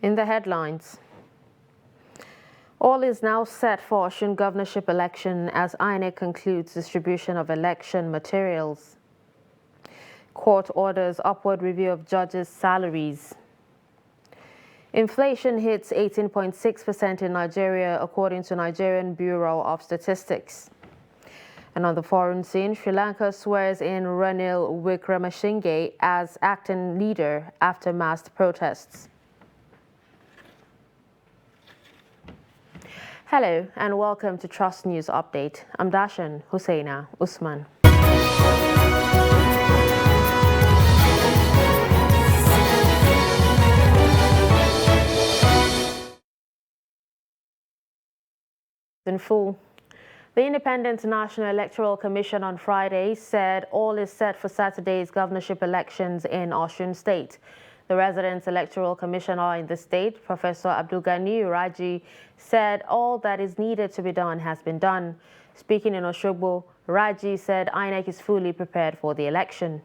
In the headlines, all is now set for Osun governorship election as INEC concludes distribution of election materials. Court orders upward review of judges' salaries. Inflation hits 18.6% in Nigeria, according to Nigerian Bureau of Statistics. And on the foreign scene, Sri Lanka swears in Ranil Wickremesinghe as acting leader after massed protests. Hello and welcome to Trust News Update. I'm Dashan Hussaina Usman. In full. The Independent National Electoral Commission on Friday said all is set for Saturday's governorship elections in Osun State. The Resident Electoral Commissioner in the state, Professor Abdulgani Raji, said all that is needed to be done has been done. Speaking in Osogbo, Raji said INEC is fully prepared for the election.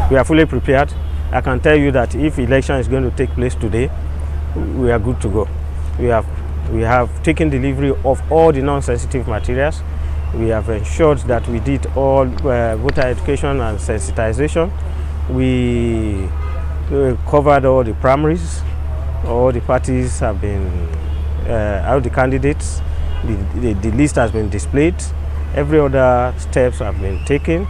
We are fully prepared. I can tell you that if election is going to take place today, we are good to go. We have taken delivery of all the non-sensitive materials. We have ensured that we did all voter education and sensitization. We covered all the primaries. All the parties have been, all the candidates, the list has been displayed. Every other steps have been taken.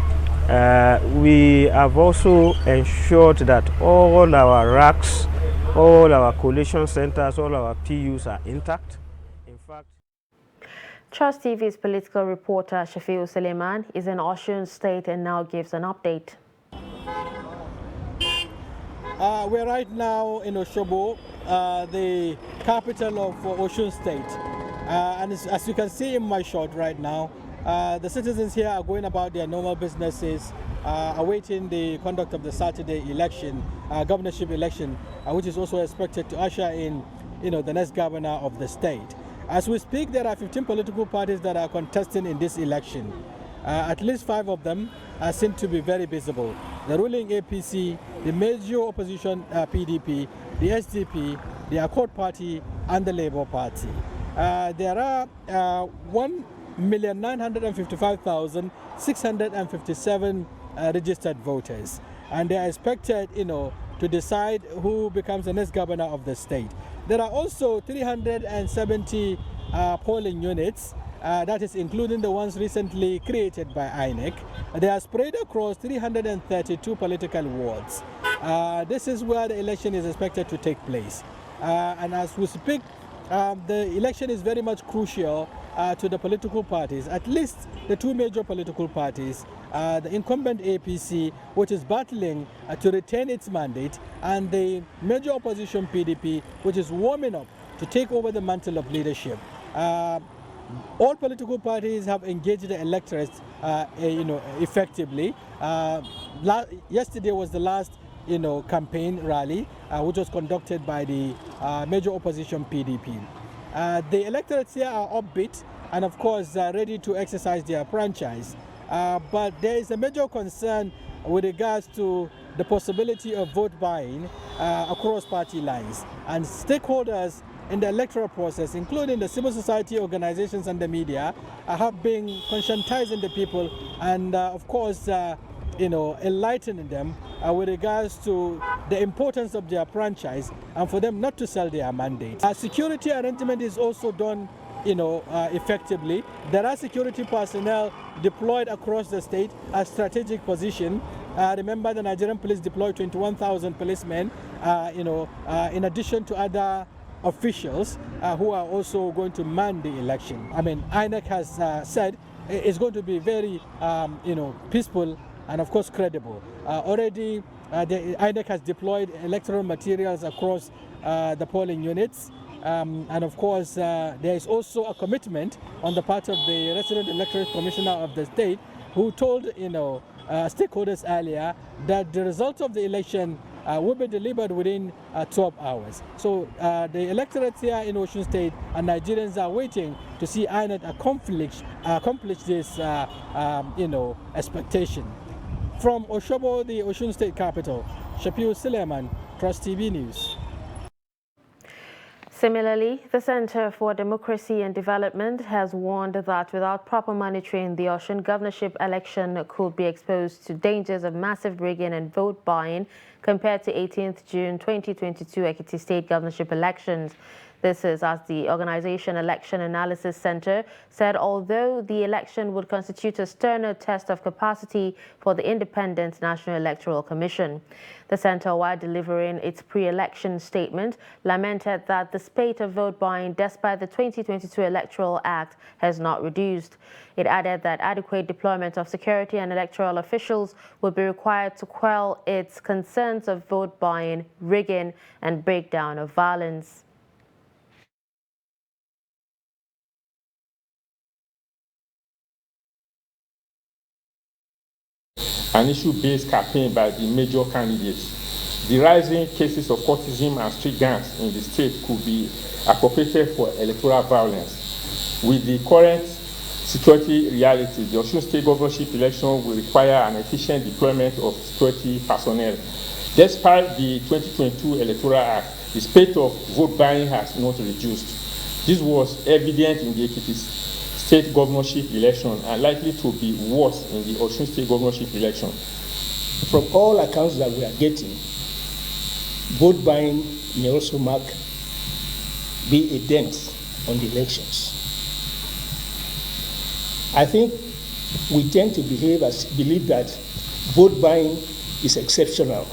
We have also ensured that all our racks, all our collation centers, all our PUs are intact. In fact, Trust TV's political reporter Shafiu Suleiman is in Osun State and now gives an update. We're right now in Osogbo, the capital of Osun State. And as you can see in my shot right now, the citizens here are going about their normal businesses, awaiting the conduct of the Saturday election, governorship election, which is also expected to usher in, the next governor of the state. As we speak, there are 15 political parties that are contesting in this election. At least 5 of them seem to be very visible. The ruling APC, the major opposition PDP, the SDP, the Accord Party, and the Labour Party. There are 1,955,657 registered voters, and they are expected, to decide who becomes the next governor of the state. There are also 370 polling units. That is including the ones recently created by INEC. They are spread across 332 political wards. This is where the election is expected to take place. And as we speak, the election is very much crucial to the political parties, at least the 2 major political parties, the incumbent APC, which is battling to retain its mandate, and the major opposition PDP, which is warming up to take over the mantle of leadership. All political parties have engaged the electorate, effectively. Yesterday was the last, campaign rally, which was conducted by the major opposition PDP. The electorates here are upbeat and, of course, ready to exercise their franchise. But there is a major concern with regards to the possibility of vote buying across party lines, and stakeholders in the electoral process, including the civil society organizations and the media, have been conscientizing the people and, of course, enlightening them with regards to the importance of their franchise and for them not to sell their mandate. Security arrangement is also done, effectively. There are security personnel deployed across the state at strategic position. Remember, the Nigerian police deployed 21,000 policemen, in addition to other officials who are also going to man the election. I mean, INEC has said it's going to be very, peaceful and, of course, credible. Already, the INEC has deployed electoral materials across the polling units. And, of course, there is also a commitment on the part of the Resident Electoral Commissioner of the state, who told, stakeholders earlier that the result of the election will be delivered within 12 hours. So the electorate here in Osun State and Nigerians are waiting to see INEC accomplish this, expectation. From Osogbo, the Osun State capital, Shafiu Suleiman, Trust TV News. Similarly, the Center for Democracy and Development has warned that without proper monitoring, the Osun governorship election could be exposed to dangers of massive rigging and vote buying compared to 18th June 2022 Ekiti State governorship elections. This is as the organization Election Analysis Center said although the election would constitute a sterner test of capacity for the independent National Electoral Commission. The center, while delivering its pre-election statement, lamented that the spate of vote buying despite the 2022 Electoral Act has not reduced. It added that adequate deployment of security and electoral officials would be required to quell its concerns of vote buying, rigging, and breakdown of violence. An issue-based campaign by the major candidates. The rising cases of cultism and street gangs in the state could be appropriated for electoral violence. With the current security reality, the Osun State governorship election will require an efficient deployment of security personnel. Despite the 2022 Electoral Act, the spate of vote buying has not reduced. This was evident in the Ekiti State governorship election and likely to be worse in the Osun State governorship election. From all accounts that we are getting, vote buying may also be a dent on the elections. I think we tend to believe that vote buying is exceptional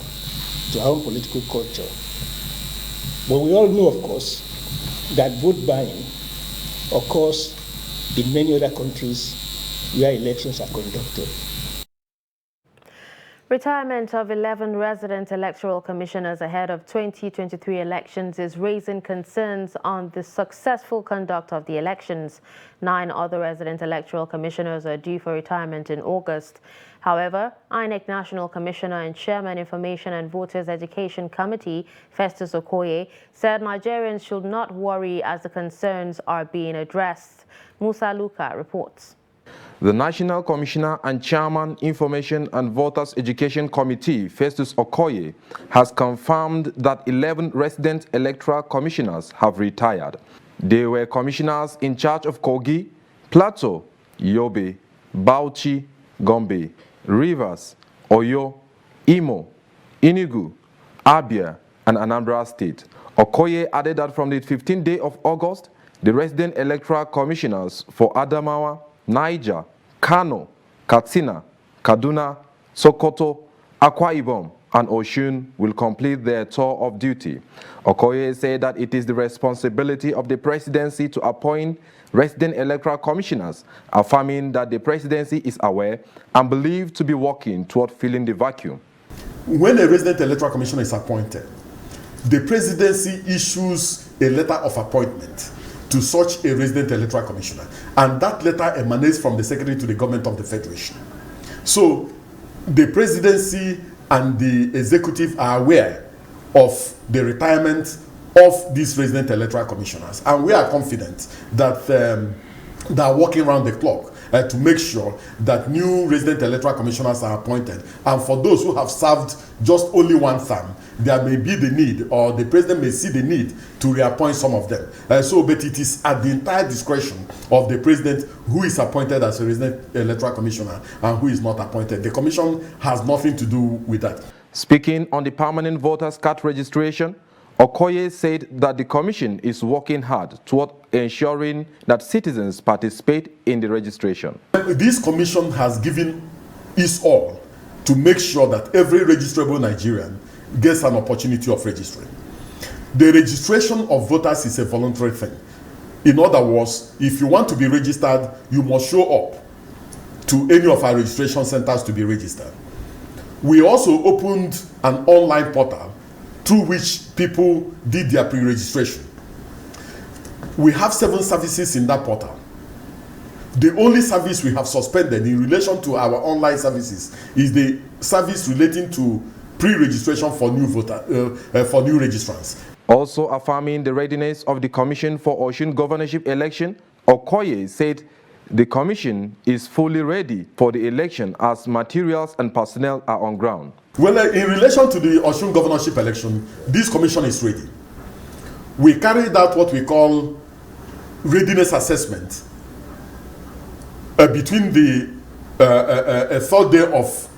to our own political culture. But we all know, of course, that vote buying occurs in many other countries where elections are conducted. Retirement of 11 resident electoral commissioners ahead of 2023 elections is raising concerns on the successful conduct of the elections. 9 other resident electoral commissioners are due for retirement in August. However, INEC National Commissioner and Chairman Information and Voters Education Committee, Festus Okoye, said Nigerians should not worry as the concerns are being addressed. Musa Luka reports. The National Commissioner and Chairman Information and Voters Education Committee, Festus Okoye, has confirmed that 11 resident electoral commissioners have retired. They were commissioners in charge of Kogi, Plateau, Yobe, Bauchi, Gombe, Rivers, Oyo, Imo, Enugu, Abia, and Anambra State. Okoye added that from the 15th day of August, the resident electoral commissioners for Adamawa, Niger, Kano, Katsina, Kaduna, Sokoto, Akwa Ibom, and Osun will complete their tour of duty. Okoye said that it is the responsibility of the presidency to appoint resident electoral commissioners, affirming that the presidency is aware and believed to be working toward filling the vacuum. When a resident electoral commissioner is appointed, the presidency issues a letter of appointment to such a resident electoral commissioner, and that letter emanates from the Secretary to the Government of the Federation. So the presidency and the executive are aware of the retirement of these resident electoral commissioners, and we are confident that they are working around the clock to make sure that new resident electoral commissioners are appointed. And for those who have served just only one term, there may be the need, or the president may see the need to reappoint some of them. But it is at the entire discretion of the president who is appointed as a resident electoral commissioner and who is not appointed. The commission has nothing to do with that. Speaking on the permanent voters card registration, Okoye said that the commission is working hard toward ensuring that citizens participate in the registration. This commission has given its all to make sure that every registrable Nigerian gets an opportunity of registering. The registration of voters is a voluntary thing. In other words, if you want to be registered, you must show up to any of our registration centers to be registered. We also opened an online portal through which people did their pre-registration. We have 7 services in that portal. The only service we have suspended in relation to our online services is the service relating to pre-registration for new registrants. Also affirming the readiness of the Commission for Osun governorship election, Okoye said the commission is fully ready for the election as materials and personnel are on ground. Well, in relation to the Osun governorship election, this commission is ready. we carried out what we call readiness assessment between the 3rd day of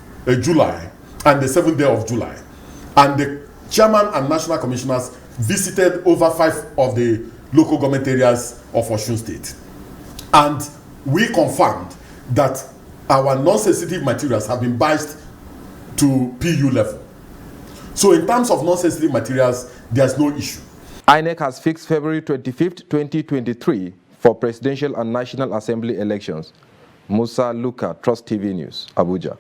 July and the 7th day of July. And the chairman and national commissioners visited over 5 of the local government areas of Osun State. And we confirmed that our non-sensitive materials have been biased to PU level. So in terms of non-sensitive materials, there's no issue. INEC has fixed February 25th, 2023 for presidential and national assembly elections. Musa Luka, Trust TV News, Abuja.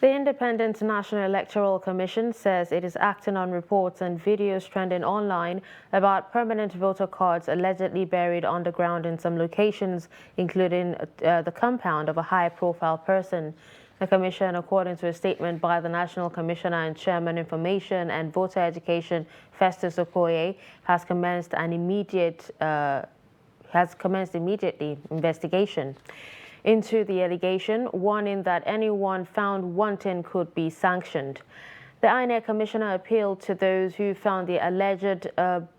The Independent National Electoral Commission says it is acting on reports and videos trending online about permanent voter cards allegedly buried underground in some locations, including the compound of a high-profile person. The Commission, according to a statement by the National Commissioner and Chairman Information and Voter Education, Festus Okoye, has commenced immediately investigation into the allegation, warning that anyone found wanting could be sanctioned. The INEC Commissioner appealed to those who found the alleged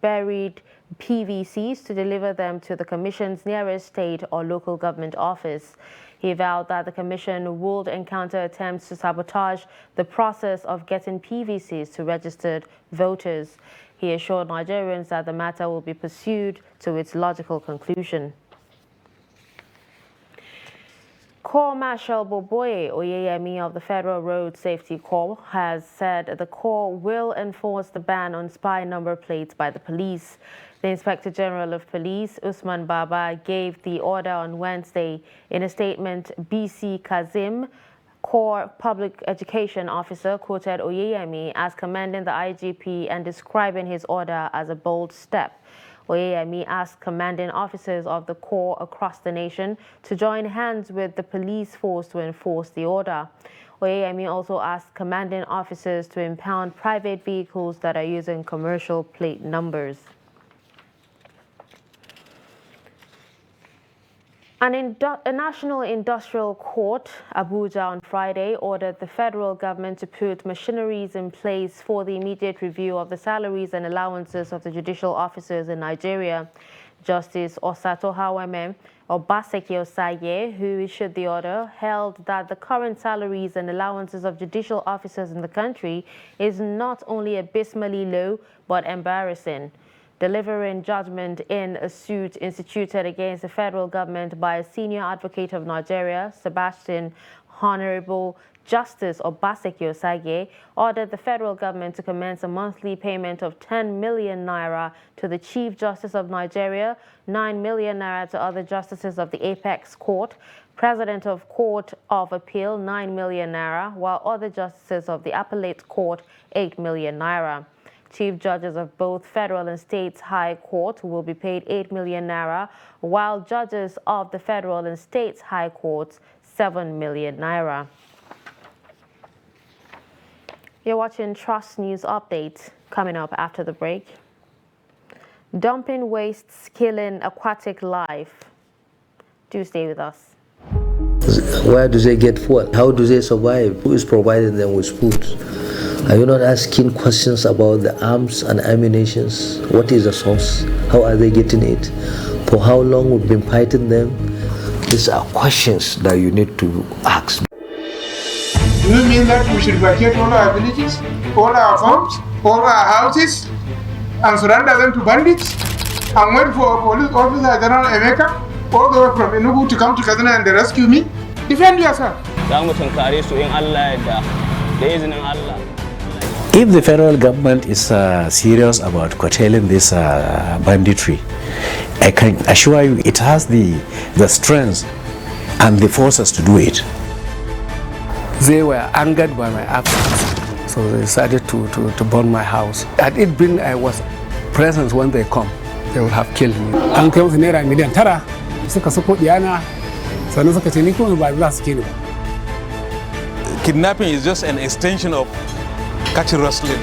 buried PVCs to deliver them to the Commission's nearest state or local government office. He vowed that the Commission would encounter attempts to sabotage the process of getting PVCs to registered voters. He assured Nigerians that the matter will be pursued to its logical conclusion. Corps Marshal Boboye Oyeyemi of the Federal Road Safety Corps has said the Corps will enforce the ban on spy number plates by the police. The Inspector General of Police, Usman Baba, gave the order on Wednesday. In a statement, BC Kazim, Corps Public Education Officer, quoted Oyeyemi as commending the IGP and describing his order as a bold step. Oyeyemi asked commanding officers of the Corps across the nation to join hands with the police force to enforce the order. Oyeyemi also asked commanding officers to impound private vehicles that are using commercial plate numbers. A national industrial court, Abuja, on Friday ordered the federal government to put machineries in place for the immediate review of the salaries and allowances of the judicial officers in Nigeria. Justice Osatohaweme Obaseki Osaye, who issued the order, held that the current salaries and allowances of judicial officers in the country is not only abysmally low, but embarrassing. Delivering judgment in a suit instituted against the federal government by a senior advocate of Nigeria, Sebastian Honorable Justice Obaseki Osagie, ordered the federal government to commence a monthly payment of 10 million naira to the Chief Justice of Nigeria, 9 million naira to other justices of the Apex Court, President of Court of Appeal, 9 million naira, while other justices of the Appellate Court, 8 million naira. Chief judges of both federal and states high court will be paid 8 million naira, while judges of the federal and states high courts 7 million naira. You're watching Trust News Update. Coming up after the break. Dumping wastes killing aquatic life. Do stay with us. Where do they get food? How do they survive? Who is providing them with food? Are you not asking questions about the arms and ammunitions? What is the source? How are they getting it? For how long we've been fighting them? These are questions that you need to ask. Do you mean that we should vacate all our villages, all our farms, all our houses, and surrender them to bandits? And wait for Police Officer General Emeka all the way from Enugu to come to Kaduna and rescue me? Defend yourself. If the federal government is serious about curtailing this banditry, I can assure you it has the strength and the forces to do it. They were angered by my absence, so they decided to burn my house. Had it been I was present when they come, they would have killed me. An kai musu naira miliyan 9 suka sako diyana sannan suka ce ni kuma ba za su kini ba. Kidnapping is just an extension of catch wrestling.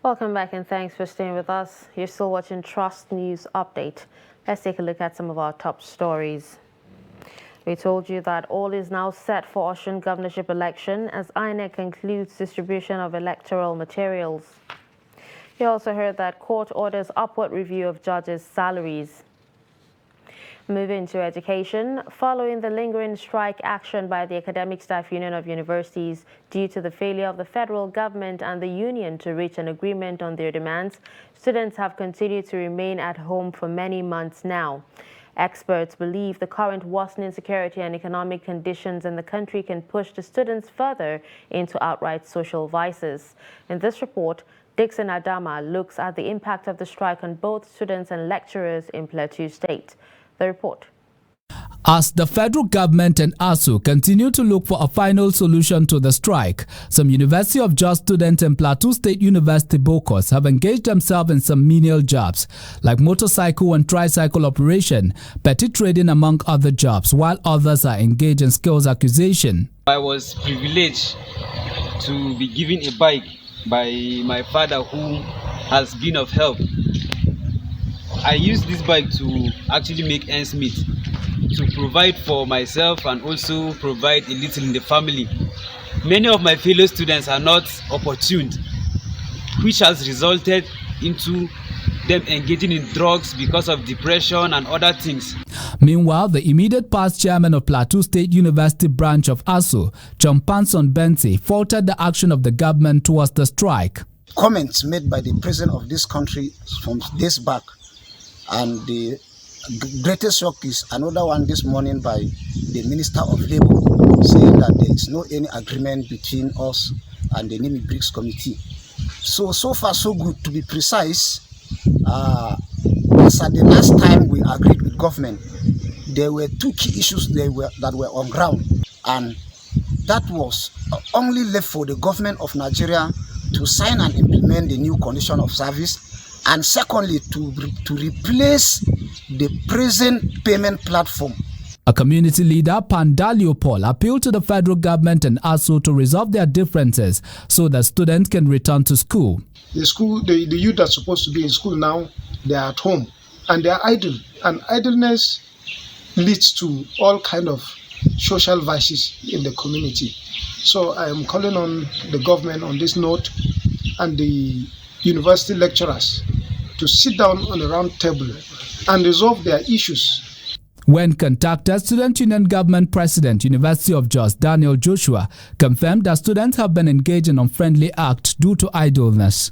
Welcome back and thanks for staying with us. You're still watching Trust News Update. Let's take a look at some of our top stories. We told you that all is now set for Osun governorship election as INEC concludes distribution of electoral materials. You also heard that court orders upward review of judges' salaries. Moving to education, following the lingering strike action by the Academic Staff Union of Universities due to the failure of the federal government and the union to reach an agreement on their demands, students have continued to remain at home for many months now. Experts believe the current worsening security and economic conditions in the country can push the students further into outright social vices. In this report, Dixon Adama looks at the impact of the strike on both students and lecturers in Plateau State. The report. As the federal government and ASU continue to look for a final solution to the strike, some University of Jos students and Plateau State University Bokos have engaged themselves in some menial jobs, like motorcycle and tricycle operation, petty trading among other jobs, while others are engaged in skills acquisition. I was privileged to be given a bike by my father who has been of help. I used this bike to actually make ends meet, to provide for myself and also provide a little in the family. Many of my fellow students are not opportuned, which has resulted into them engaging in drugs because of depression and other things. Meanwhile, the immediate past chairman of Plateau State University branch of ASU, John Panson Benty, faulted the action of the government towards the strike. Comments made by the president of this country from days back, and the greatest shock is another one this morning by the Minister of Labour, saying that there is no any agreement between us and the NIMI BRICS committee. So far so good. To be precise, as at the last time we agreed with government, there were two key issues that were on ground, and that was only left for the government of Nigeria to sign and implement the new condition of service, and secondly, to replace the present payment platform. A community leader, Pandalio Paul, appealed to the federal government and ASU to resolve their differences so that students can return to school. The youth that's supposed to be in school now, they are at home and they are idle. And idleness leads to all kind of social vices in the community. So I am calling on the government on this note and the university lecturers to sit down on a round table and resolve their issues. When contacted, Student Union Government President, University of Jos, Daniel Joshua, confirmed that students have been engaged in unfriendly acts due to idleness.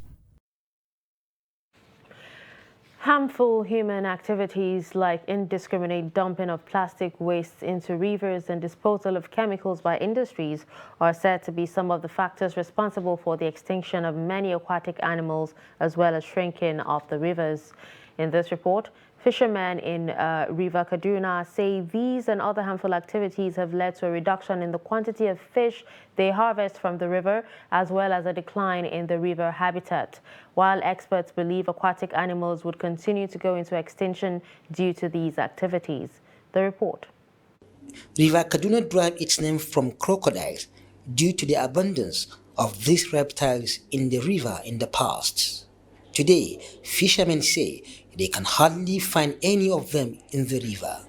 Harmful human activities like indiscriminate dumping of plastic waste into rivers and disposal of chemicals by industries are said to be some of the factors responsible for the extinction of many aquatic animals as well as shrinking of the rivers. In this report, fishermen in River Kaduna say these and other harmful activities have led to a reduction in the quantity of fish they harvest from the river, as well as a decline in the river habitat, while experts believe aquatic animals would continue to go into extinction due to these activities. The report. River Kaduna derived its name from crocodiles due to the abundance of these reptiles in the river in the past. Today, fishermen say they can hardly find any of them in the river.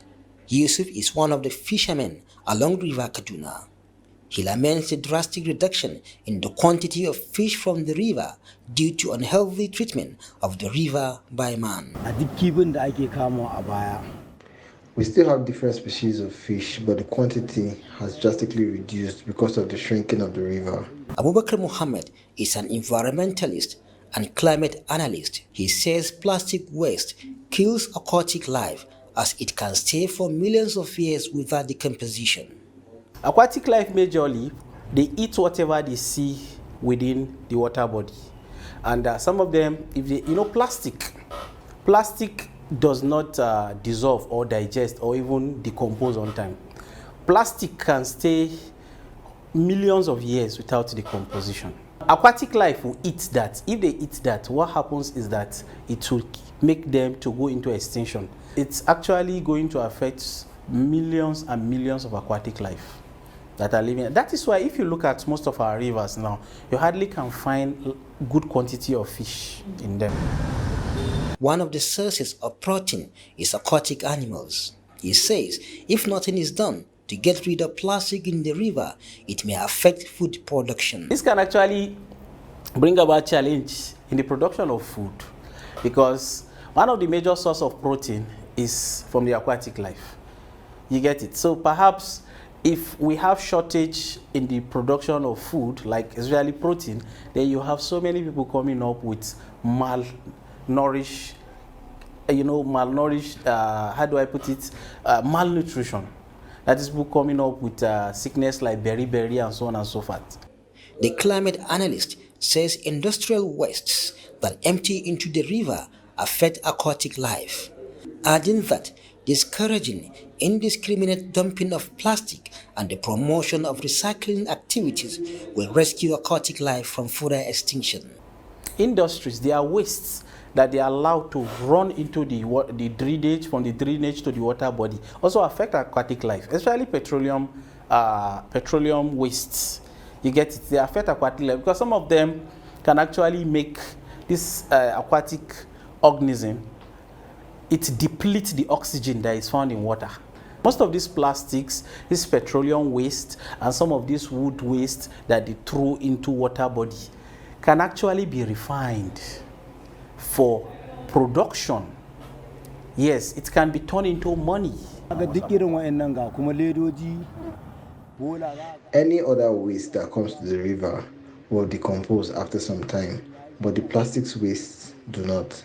Yusuf is one of the fishermen along River Kaduna. He laments the drastic reduction in the quantity of fish from the river due to unhealthy treatment of the river by man. We still have different species of fish, but the quantity has drastically reduced because of the shrinking of the river. Abubakar Muhammad is an environmentalist and climate analyst. He says plastic waste kills aquatic life as it can stay for millions of years without decomposition. Aquatic life majorly, they eat whatever they see within the water body. And some of them, if they, plastic does not dissolve or digest or even decompose on time. Plastic can stay millions of years without decomposition. Aquatic life will eat that. If they eat that, what happens is that it will make them to go into extinction. It's actually going to affect millions and millions of aquatic life. that are living. That is why if you look at most of our rivers now, you hardly can find good quantity of fish in them. One of the sources of protein is aquatic animals. He says if nothing is done to get rid of plastic in the river, it may affect food production. This can actually bring about challenge in the production of food, because one of the major sources of protein is from the aquatic life. You get it? So perhaps if we have shortage in the production of food, like especially protein, then you have so many people coming up with malnourished, how do I put it, malnutrition. That is people coming up with sickness like beriberi and so on and so forth. The climate analyst says industrial wastes that empty into the river affect aquatic life, adding that discouraging indiscriminate dumping of plastic and the promotion of recycling activities will rescue aquatic life from further extinction. Industries, they are wastes that they are allowed to run into the drainage, from the drainage to the water body, also affect aquatic life, especially petroleum wastes. You get it? They affect aquatic life because some of them can actually make this aquatic organism, it depletes the oxygen that is found in water. Most of these plastics, this petroleum waste, and some of this wood waste that they throw into water body can actually be refined for production. Yes, it can be turned into money. Any other waste that comes to the river will decompose after some time, but the plastics wastes do not.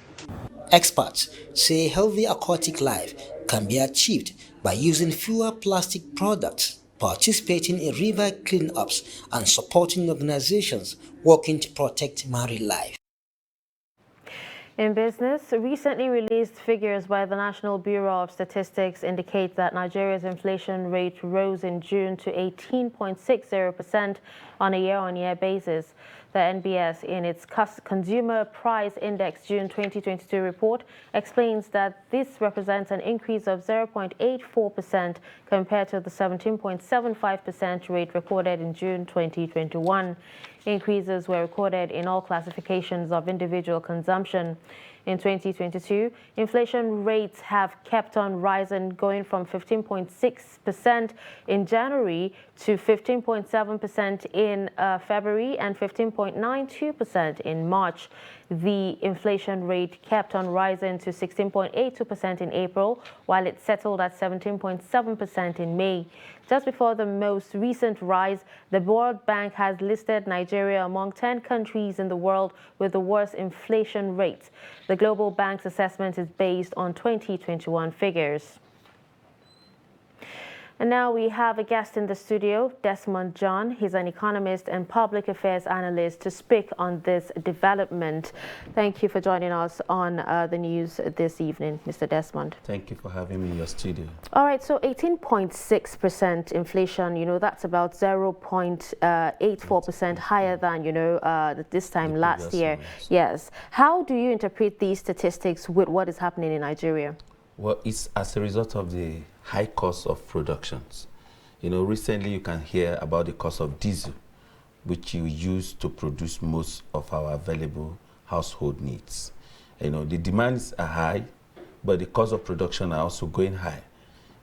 Experts say healthy aquatic life can be achieved by using fewer plastic products, participating in river cleanups, and supporting organizations working to protect marine life. In business, recently released figures by the National Bureau of Statistics indicate that Nigeria's inflation rate rose in June to 18.60% on a year-on-year basis. The NBS, in its Consumer Price Index June 2022 report, explains that this represents an increase of 0.84% compared to the 17.75% rate recorded in June 2021. Increases were recorded in all classifications of individual consumption. In 2022, inflation rates have kept on rising, going from 15.6% in January to 15.7% in February and 15.92% in March. The inflation rate kept on rising to 16.82% in April, while it settled at 17.7% in May. Just before the most recent rise, the World Bank has listed Nigeria among 10 countries in the world with the worst inflation rates. The Global Bank's assessment is based on 2021 figures. And now we have a guest in the studio, Desmond John. He's an economist and public affairs analyst to speak on this development. Thank you for joining us on the news this evening, Mr. Desmond. Thank you for having me in your studio. All right, so 18.6% inflation, that's about 0.84% higher than, this time last year. Yes. How do you interpret these statistics with what is happening in Nigeria? Well, it's as a result of the high cost of productions. Recently you can hear about the cost of diesel, which you use to produce most of our available household needs. The demands are high, but the cost of production are also going high.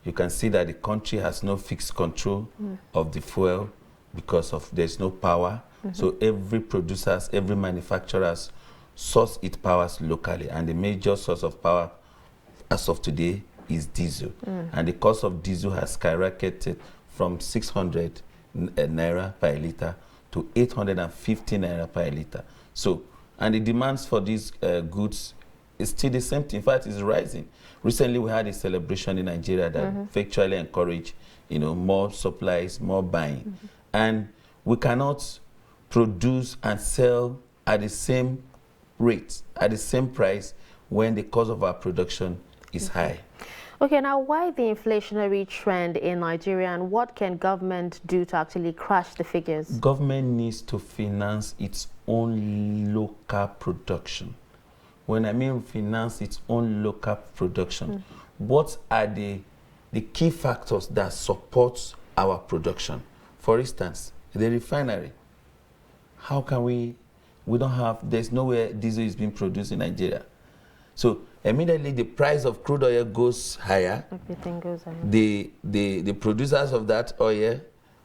You can see that the country has no fixed control of the fuel because there's no power. So every producers, every manufacturers source its powers locally, and the major source of power as of today is diesel. And the cost of diesel has skyrocketed from 600 naira per liter to 850 naira per liter. So, and the demands for these goods is still the same thing. In fact, it's rising. Recently, we had a celebration in Nigeria that virtually encouraged, more supplies, more buying. And we cannot produce and sell at the same rate, at the same price, when the cost of our production is high. Okay, now why the inflationary trend in Nigeria, and what can government do to actually crash the figures? Government needs to finance its own local production. When I mean finance its own local production, what are the key factors that support our production? For instance, the refinery. How can we don't have, there's nowhere diesel is being produced in Nigeria. So immediately the price of crude oil goes higher. Everything goes higher. The producers of that oil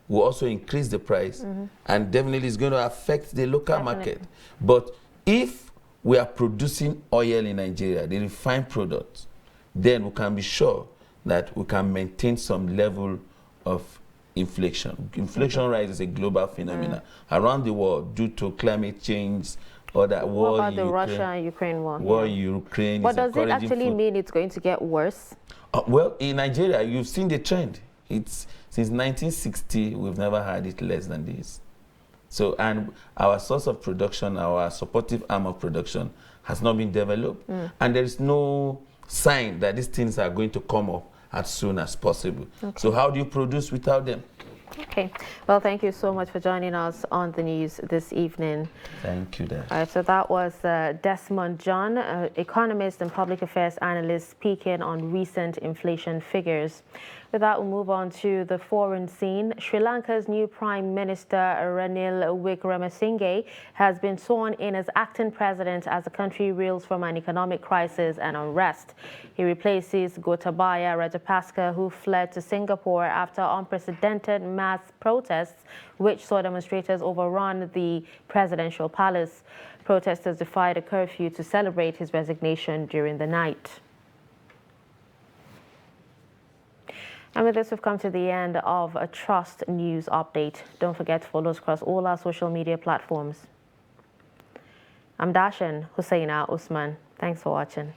will also increase the price, and definitely it's going to affect the local market. But if we are producing oil in Nigeria, the refined products, then we can be sure that we can maintain some level of inflation. Inflation rise is a global phenomenon around the world due to climate change or that war. What about in the Ukraine, Russia and Ukraine war? War in Ukraine. But does it actually mean it's going to get worse? Well, in Nigeria, you've seen the trend. It's since 1960, we've never had it less than this. So, and our source of production, our supportive arm of production, has not been developed, and there is no sign that these things are going to come up as soon as possible. Okay. So how do you produce without them? Okay. Well, thank you so much for joining us on the news this evening. Thank you, Dad. All right, so that was Desmond John, economist and public affairs analyst, speaking on recent inflation figures. With that, we'll move on to the foreign scene. Sri Lanka's new Prime Minister, Ranil Wickremesinghe, has been sworn in as acting president as the country reels from an economic crisis and unrest. He replaces Gotabaya Rajapaksa, who fled to Singapore after unprecedented mass protests, which saw demonstrators overrun the presidential palace. Protesters defied a curfew to celebrate his resignation during the night. And with this, we've come to the end of a Trust News Update. Don't forget to follow us across all our social media platforms. I'm Dashan Hussaina Usman. Thanks for watching.